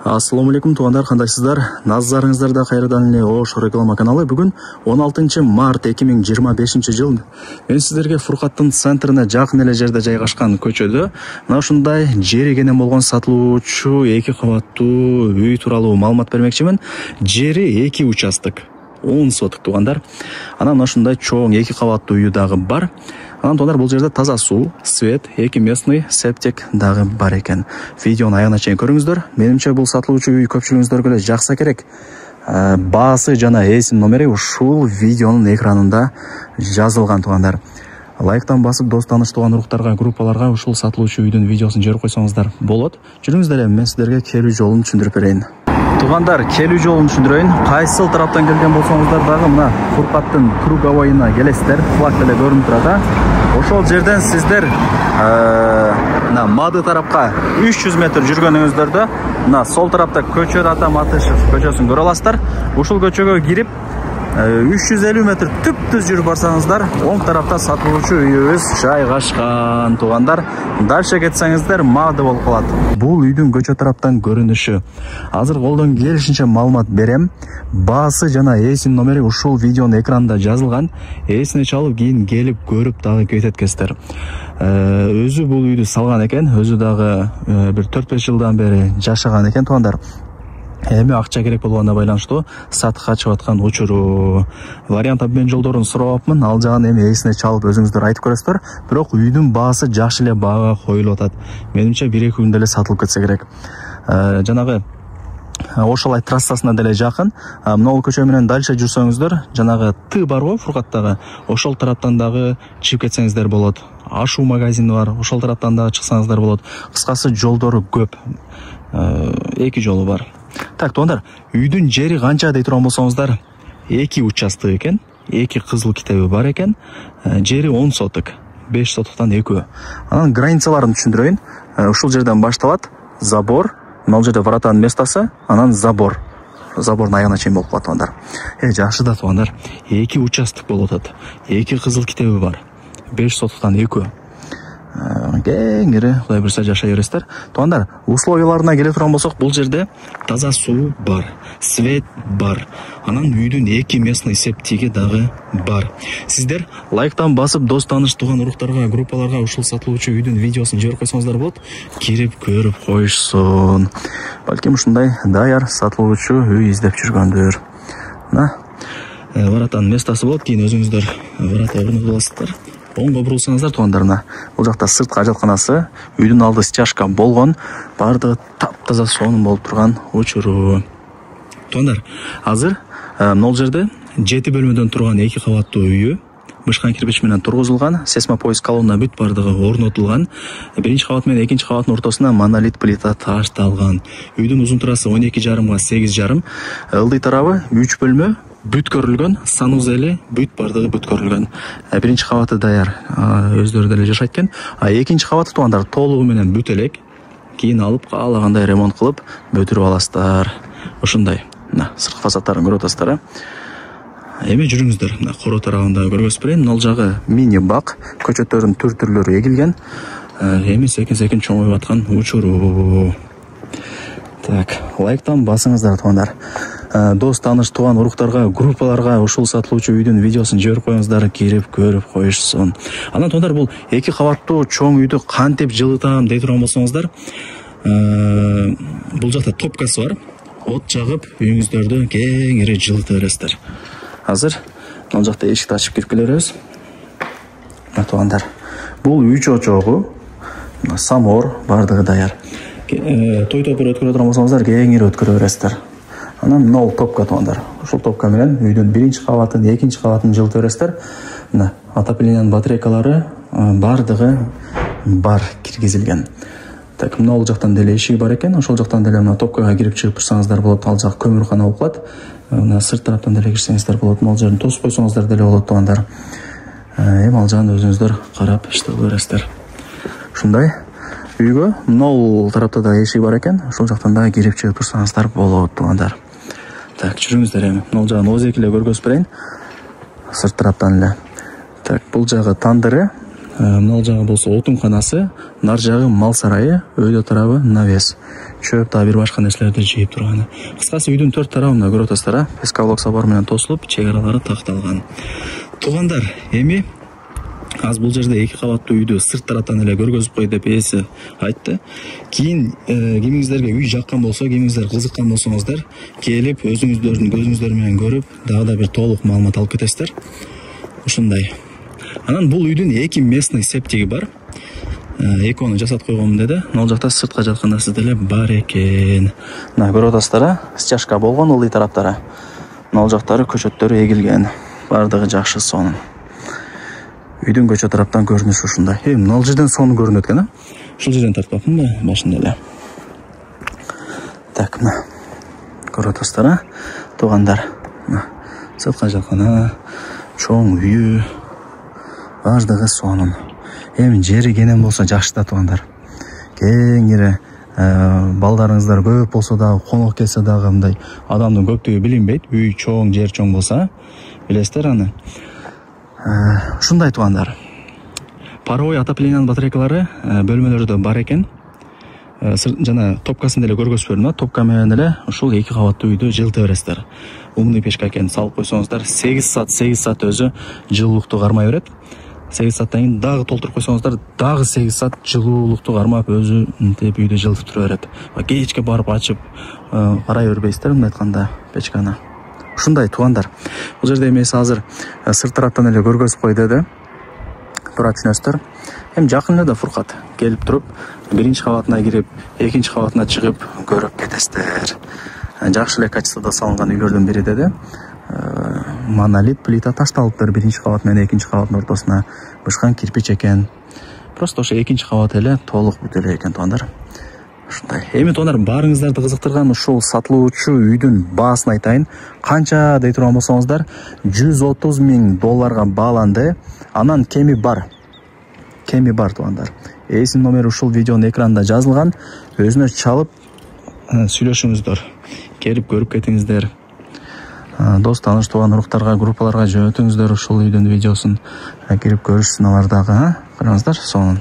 Ассаламу алейкум, туғандар, қандайсыздар? Назарыңыздарда қайрадан эле Ош реклама каналы. Бүгін 16 март 2025 жыл. Мен сіздерге Фуркаттын центріне жақын эле жерде жайгашкан көчөдө мына ушундай жери кенен болгон сатылуучу 2 кабаттуу үй тууралуу маалымат бермекчимин. Жери 2 участок, 10 соток туғандар. Анан ушундай чоң 2 кабаттуу үй дагы бар. Анан туғандар, бул жерде таза суу, свет, 2 местный септик дагы бар экен. Видеону аягына чейин көрүңүздөр. Менимче бул сатылуучу үй көпчүлүгүңүздөргө эле жакса керек. Баасы жана эсим номери ушул видеонун экранында жазылган туғандар. Лайктан басып, дос таныш туган уруктарга, группаларга ушул сатылуучу үйдүн видеосун жиберип койсоңуздар болот. Жүрүңүздөр, мен сиздерге келүү жолун түшүндүрүп берейин. Туғандар, келүү жолун түшүндүрөйүн. Кайсыл тараптан келген болсоңуздар дагы мына Фуркаттын круговойуна келесиздер. Флаг деле көрүнүп турат. Ошол жерден сиздер мына Мады тарапка 300 метр жүргөнүңүздөрдө мына сол тарапта көчө Ата Матышев көчөсүн көрө аласыздар. Ушул көчөгө кирип 350 метр түп-түз жүрүп барсаңыздар, оң тарапта сатылуучу үйүбүз жайгашкан туғандар. Дальше кетсеңиздер Мады болуп калат. Бул үйдүн көчө тараптан көрүнүшү. Азыр колдон келишинче маалымат берем. Баасы жана эсим номери ушул видеонун экранында жазылган. Эсине чалып, кийин келип көрүп дагы кететкесиздер. Өзү бул үйдү салган экен, өзү дагы бир 4-5 жылдан бери жашаган экен туғандар. Эми акча керек болгонуна байланыштуу сатыкка чыгып аткан учуру. Вариант обмен жолдорун сурапмын, ал жагын эми эсине чалып өзүңүздөр айтып көрөсүздөр. Бирок үйдүн баасы жакшы эле баага коюлуп атат. Менимче 1-2 күндө эле сатылып кетсе керек. Жанагы Ошолай трассасына деле жакын. Мына көчө менен дальше жүрсөңүздөр, жанагы Т бар го Фуркаттагы, ошол тараптан дагы чыгып кетсеңиздер болот. Ашуу магазини бар, ошол тараптан дагы чыксаңыздар болот. Кыскасы жолдору көп. 2 жолу бар. Так, туғандар, үйдүн жери канча дей турган болсоңуздар, 2 участок экен, 2 кызыл китеби бар экен, жери 10 соток, 5 сотоктан 2. Анан границаларын түшүндүрөйүн. Ушул жерден башталат забор, мына жерде вратанын местасы, анан забор. Забордун аягына чейин болуп калат туғандар. Жакшы да туғандар, 2 участок болуп атат, 2 кызыл китеби бар, 5 сотоктан 2. Кеңири, Кудай буйрса жашай бересиздер. Туғандар, условияларына келе турган болсок, бул жерде таза суу бар, свет бар. Анан үйдүн 2 местный септиги дагы бар. Сиздер лайктан басып, дос таныш туган уруктарга, группаларга ушул сатылуучу үйдүн видеосун жиберип койсоңуздар болот. Кирип көрүп коюшсун. Балким ушундай даяр сатылуучу үй издеп жүргөндүр. Мына вратанын местасы болот, кийин өзүңүздөр врата орнотуп аласыздар. Оңго бурулсаңыздар туғандарына. Бул жакта сыртқы ажатканасы, үйдүн алды стяжка болгон, бардыгы таптаза сонун болуп турган учуру. Туғандар, азыр мына жерде 7 бөлмөдөн турган 2 кабаттуу үйү, бышкан кирпич менен тургузулган, сесмопоиз колонна бүт бардыгы орнотулган. 1-чи кабат менен 2-чи кабаттын ортосуна монолит плита ташталган. Үйдүн узун трассы 12,5 га 8,5. Ылдый тарабы 3 бөлмө, бүт көрүлгөн, санузели бүт бардыгы бүт көрүлгөн. 1-чи кабаты даяр, өздөрү деле жашайт экен. 2-чи кабаты туғандар толугу менен бүт элек. Кийин алып каалагандай ремонт кылып бүтүрүп аласыздар. Ушундай. Мына сырткы фасадтарын көрүп атасыздар. Эми жүрүңүздөр. Мына короо тарабында көргөзүп берейин. Мына жагы мини бак, көчөттөрдүн түрлөрү эгилген. Эми секин чоңоюп аткан учуру. Так, лайктан басыңыздар туғандар. Дос таныш туган уруктарга, группаларга ушул сатылуучу үйдүн видеосун жиберип коюңуздар, кирип көрүп коюшсун. Анан туғандар, бул 2 кабаттуу чоң үйдү кантип жылытам дей турган болсоңуздар, бул жакта топкасы бар. От жагып, үйүңүздөрдү кеңири жылыта бересиздер. Азыр мына жакта эшикти ачып кирип келебиз. Туғандар, бул үй чочогу, самор бардыгы даяр. Той топор өткөрө турган болсоңуздар, кеңири өткөрө бересиздер. Анан нол топка туғандар. Ушул топка менен үйдүн 1-чи кабатын, 2-чи кабатын жылыта бересиздер. Мына отоплениянын батарейкалары бардыгы бар киргизилген. Так, мына ол жактан деле эшиги бар экен. Ошол жактан деле мына топкага кирип чыгып турсаңыздар болот. Ал жак көмүркана болуп калат. Мына сырт тараптан деле кирсеңиздер болот. Мына жерин тосуп койсоңуздар деле болот туғандар. Эми ал жагын өзүңүздөр карап иштеп бересиздер. Ушундай үйгө мына тарапта да эшиги бар экен. Ошол жактан да кирип чыгып турсаңыздар болот туғандар. Так, жүрүңүздөр эми. Мына жагын озеки эле көргөзүп берейин. Сырт тараптан эле. Так, бул жагы тандыры, мына жагы болсо отунканасы, нар жагы мал сарайы, өйдө тарабы навес. чөп дагы бир башка нерселерди жейип турган. Кыскасы үйдүн төрт тарабына көрүп атасыздар, пескалок собор менен тосулуп, чек аралары такталган. Туугандар, эми аз бул жерде 2 кабаттуу үйдү сырт тараптан эле көргөзүп кой деп ээси айтты. Кийин кимиңиздерге үй жаккан болсо, кимиңиздер кызыккан болсоңуздар, келип өзүңүздөрдүн көзүңүздөр менен көрүп, дагы да бир толук маалымат алып кетесиздер. Ушундай. Анан бул үйдүн 2 местный септиги бар. Экөөнү жасап койгом деди. Ал жакта сыртка жаткан нерсе деле бар экен. Мына көрүп атасыздар, стяжка болгон ылдый тараптары. Ал жактары көчөттөрү эгилген. Бардыгы жакшы сонун. Үйдүн көчө тараптан көрүнүшү ушундай. Эми ал жерден сонун көрүнөт экен, а? Ушул жерден тартпапмын да башында эле. Так, мына көрүп атасыздар, туугандар. Мына сыртка жаткан чоң үйү, бардыгы сонун. Эми жери кенен болсо жакшы да туугандар. Кеңири балдарыңыздар көп болсо дагы, конок келсе дагы мындай адамдын көптүгү билинбейт. Үй чоң, жер чоң болсо, билесиздер аны. Ушундай туугандар. Паровой отоплениянын батарейкалары бөлмөлөрдө бар экен. Жана топкасын деле көргөзүп бердим, топка менен эле ушул 2 кабаттуу үйдү жылыта бересиздер. Умный печка экен, салып койсоңуздар 8 саат өзү жылуулукту кармай берет. 8 сааттан кийин дагы толтуруп койсоңуздар, дагы 8 саат жылуулукту кармап өзү мынтип үйдү жылытып тура берет. Кечке барып ачып карай бербейсиздер, мындай айтканда, печканы. Ушундай туугандар. Бул жерде эмеси азыр сырт тараптан эле көргөзүп кой деди. Туура түшүнөсүздөр. Эми жакын эле да Фуркат келип туруп, 1-чи кабатына кирип, 2-чи кабатына чыгып көрүп кетесиздер. Жакшы эле качествода салынган үйлөрдүн бири деди. Монолит плита ташталыптыр 1-чи кабат менен 2-чи кабаттын ортосуна. Бышкан кирпич экен. Просто ошо 2-чи кабат эле толук бүтө эле экен туугандар. Ушундай. Эми туугандар, баарыңыздарды кызыктырган ушул сатылуучу үйдүн баасын айтайын. Канча дей турган болсоңуздар, $130 000 бааланды. Анан кеми бар. Кеми бар туугандар. Эсин номери ушул видеонун экранында жазылган. Өзүнө чалып сүйлөшүңүздөр. Келип көрүп кетиңиздер. Дос тааныш тууган уруктарга, группаларга жөнөтүңүздөр ушул үйдүн видеосун, кирип көрүшсүн алар дагы. Караңыздар, сонун.